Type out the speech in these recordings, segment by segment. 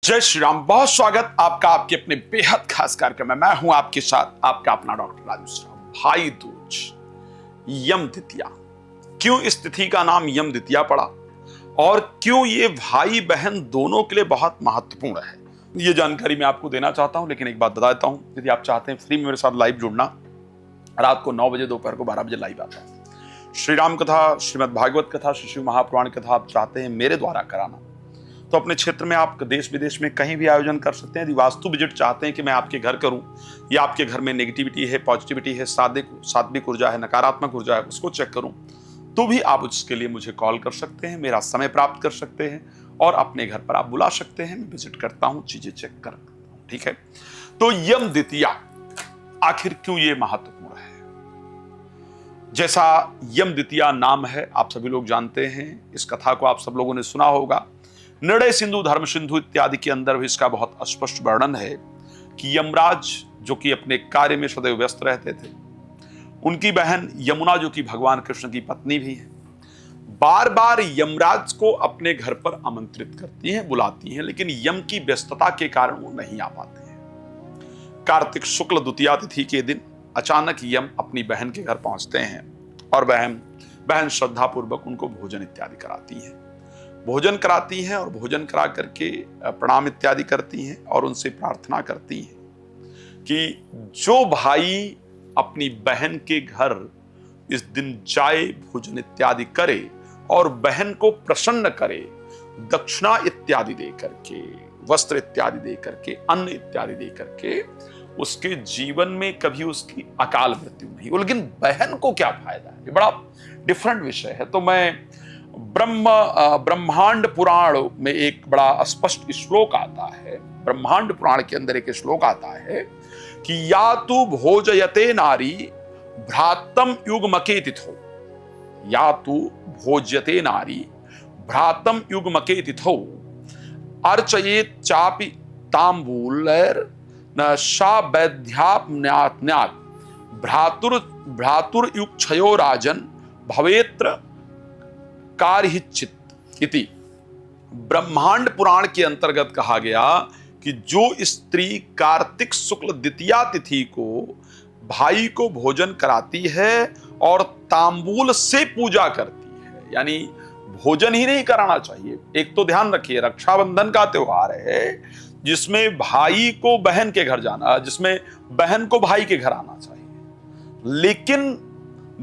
जय श्री राम। बहुत स्वागत आपका आपके अपने बेहद खास कार्यक्रम में। मैं हूं आपके साथ आपका अपना डॉक्टर राजू श्राम। भाई दूज, यम द्वितीया। क्यों इस तिथि का नाम यम द्वितीया पड़ा और क्यों ये भाई बहन दोनों के लिए बहुत महत्वपूर्ण है, ये जानकारी मैं आपको देना चाहता हूं। लेकिन एक बात बता देता हूं, यदि आप चाहते हैं फ्री में मेरे साथ लाइव जुड़ना, रात को 9 बजे, दोपहर को 12 बजे लाइव आता है। श्री राम कथा, श्रीमद् भागवत कथा, श्री शिव महापुराण कथा आप चाहते हैं मेरे द्वारा कराना, तो अपने क्षेत्र में आप देश विदेश में कहीं भी आयोजन कर सकते हैं। यदि वास्तु विजिट चाहते हैं कि मैं आपके घर करूं या आपके घर में नेगेटिविटी है, पॉजिटिविटी है, सात्विक ऊर्जा है, नकारात्मक ऊर्जा है, उसको चेक करूं, तो भी आप उसके लिए मुझे कॉल कर सकते हैं, मेरा समय प्राप्त कर सकते हैं और अपने घर पर आप बुला सकते हैं। मैं विजिट करता हूं, चीजें चेक कर, ठीक है। तो यम द्वितीया आखिर क्यों ये महत्वपूर्ण है? जैसा यम द्वितीया नाम है, आप सभी लोग जानते हैं, इस कथा को आप सब लोगों ने सुना होगा। निर्णय सिंधु, धर्म सिंधु इत्यादि के अंदर भी इसका बहुत स्पष्ट वर्णन है कि यमराज, जो कि अपने कार्य में सदैव व्यस्त रहते थे, उनकी बहन यमुना, जो कि भगवान कृष्ण की पत्नी भी है, बार बार यमराज को अपने घर पर आमंत्रित करती हैं, बुलाती हैं, लेकिन यम की व्यस्तता के कारण वो नहीं आ पाते हैं। कार्तिक शुक्ल द्वितीया तिथि के दिन अचानक यम अपनी बहन के घर पहुंचते हैं और बहन श्रद्धापूर्वक उनको भोजन इत्यादि कराती हैं। भोजन कराती हैं और भोजन करा करके प्रणाम इत्यादि करती हैं और उनसे प्रार्थना करती हैं कि जो भाई अपनी बहन के घर इस दिन जाए, भोजन इत्यादि करे और बहन को प्रसन्न करे, दक्षिणा इत्यादि दे करके, वस्त्र इत्यादि दे करके, अन्न इत्यादि दे करके, उसके जीवन में कभी उसकी अकाल मृत्यु नहीं हो। लेकिन बहन को क्या फायदा है? ये बड़ा डिफरेंट विषय है। तो मैं ब्रह्मांड पुराण में एक बड़ा स्पष्ट श्लोक आता है। ब्रह्मांड पुराण के अंदर एक श्लोक आता है कि या तु भोजयते नारी भ्रातम युग्मके तिथो, या तु भोज्यते नारी भ्रातम युग्मके तिथो अर्चयेत चापि तांबूलैर न शा वैद्यापन्यात् भ्रातुर्युक्षयो राजन भवेत्र कार्यचित इति। ब्रह्मांड पुराण के अंतर्गत कहा गया कि जो स्त्री कार्तिक शुक्ल द्वितीया तिथि को भाई को भोजन कराती है और तांबूल से पूजा करती है, यानी भोजन ही नहीं कराना चाहिए। एक तो ध्यान रखिए, रक्षाबंधन का त्योहार है जिसमें भाई को बहन के घर जाना, जिसमें बहन को भाई के घर आना चाहिए। लेकिन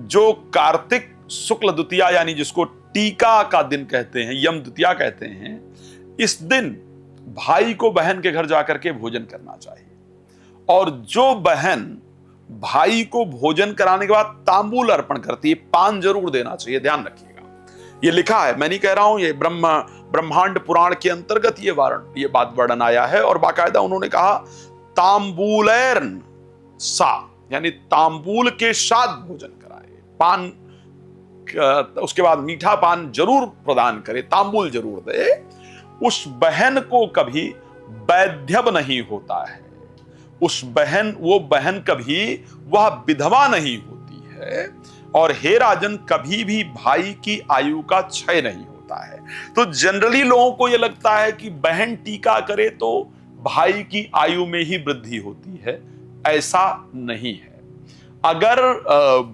जो कार्तिक शुक्ल द्वितीया, यानी जिसको टीका का दिन कहते हैं, यम द्वितीया कहते हैं, इस दिन भाई को बहन के घर जाकर के भोजन करना चाहिए। और जो बहन भाई को भोजन कराने के बाद तांबूल अर्पण करती है, पान जरूर देना चाहिए। ध्यान रखिएगा, ये लिखा है, मैं नहीं कह रहा हूं, ये ब्रह्मांड पुराण के अंतर्गत ये बात वर्णन आया है। और बाकायदा उन्होंने कहा तांबूलैर्न सा, यानी तांबूल के साथ भोजन कराए, पान उसके बाद मीठा पान जरूर प्रदान करे, तांबूल जरूर दे। उस बहन को कभी वैधव्य नहीं होता है, वो बहन कभी वह विधवा नहीं होती है। और हे राजन, कभी भी भाई की आयु का क्षय नहीं होता है। तो जनरली लोगों को यह लगता है कि बहन टीका करे तो भाई की आयु में ही वृद्धि होती है। ऐसा नहीं है। अगर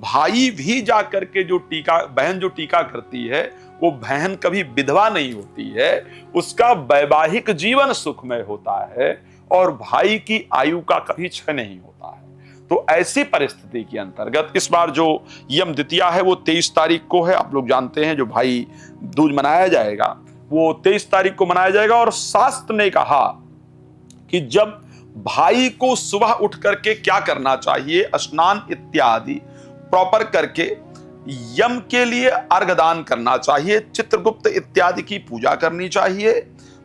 भाई भी जाकर के बहन जो टीका करती है, वो बहन कभी विधवा नहीं होती है, उसका वैवाहिक जीवन सुखमय होता है और भाई की आयु का कभी क्षय नहीं होता है। तो ऐसी परिस्थिति के अंतर्गत इस बार जो यम द्वितीया है वो 23 तारीख को है। आप लोग जानते हैं, जो भाई दूज मनाया जाएगा वो 23 तारीख को मनाया जाएगा। और शास्त्र ने कहा कि जब भाई को सुबह उठ करके क्या करना चाहिए, स्नान इत्यादि प्रॉपर करके यम के लिए अर्घदान करना चाहिए, चित्रगुप्त इत्यादि की पूजा करनी चाहिए।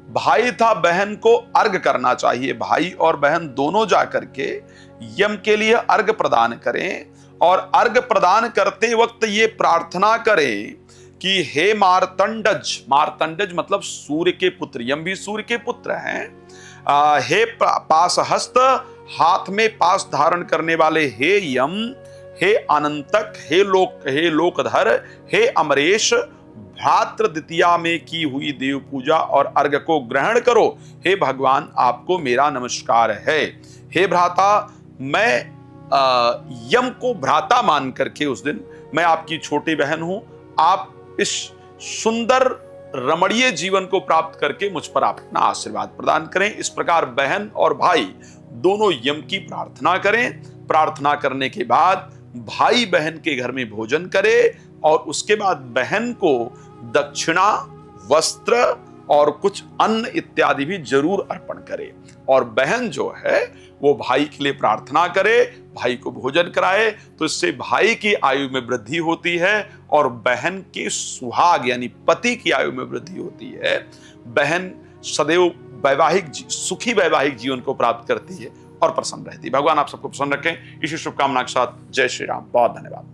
भाई था बहन को अर्घ करना चाहिए, भाई और बहन दोनों जाकर के यम के लिए अर्घ प्रदान करें। और अर्घ प्रदान करते वक्त ये प्रार्थना करें कि हे मार्तंडज, मार्तंडज मतलब सूर्य के पुत्र, यम भी सूर्य के पुत्र हैं। हे पासहस्त, हाथ में पास धारण करने वाले हे यम, हे अनंतक, हे लोकधर, हे अमरेश, भ्रातृ द्वितीया में की हुई देव पूजा और अर्घ को ग्रहण करो। हे भगवान, आपको मेरा नमस्कार है। हे भ्राता, मैं यम को भ्राता मान करके उस दिन मैं आपकी छोटी बहन हूं। आप इस सुंदर रमणीय जीवन को प्राप्त करके मुझ पर अपना आशीर्वाद प्रदान करें। इस प्रकार बहन और भाई दोनों यम की प्रार्थना करें। प्रार्थना करने के बाद भाई बहन के घर में भोजन करे और उसके बाद बहन को दक्षिणा, वस्त्र और कुछ अन्न इत्यादि भी जरूर अर्पण करे। और बहन जो है वो भाई के लिए प्रार्थना करे, भाई को भोजन कराए, तो इससे भाई की आयु में वृद्धि होती है और बहन के सुहाग यानी पति की आयु में वृद्धि होती है। बहन सदैव सुखी वैवाहिक जीवन को प्राप्त करती है और प्रसन्न रहती है। भगवान आप सबको प्रसन्न रखें। इसी शुभकामना के साथ जय श्री राम। बहुत धन्यवाद।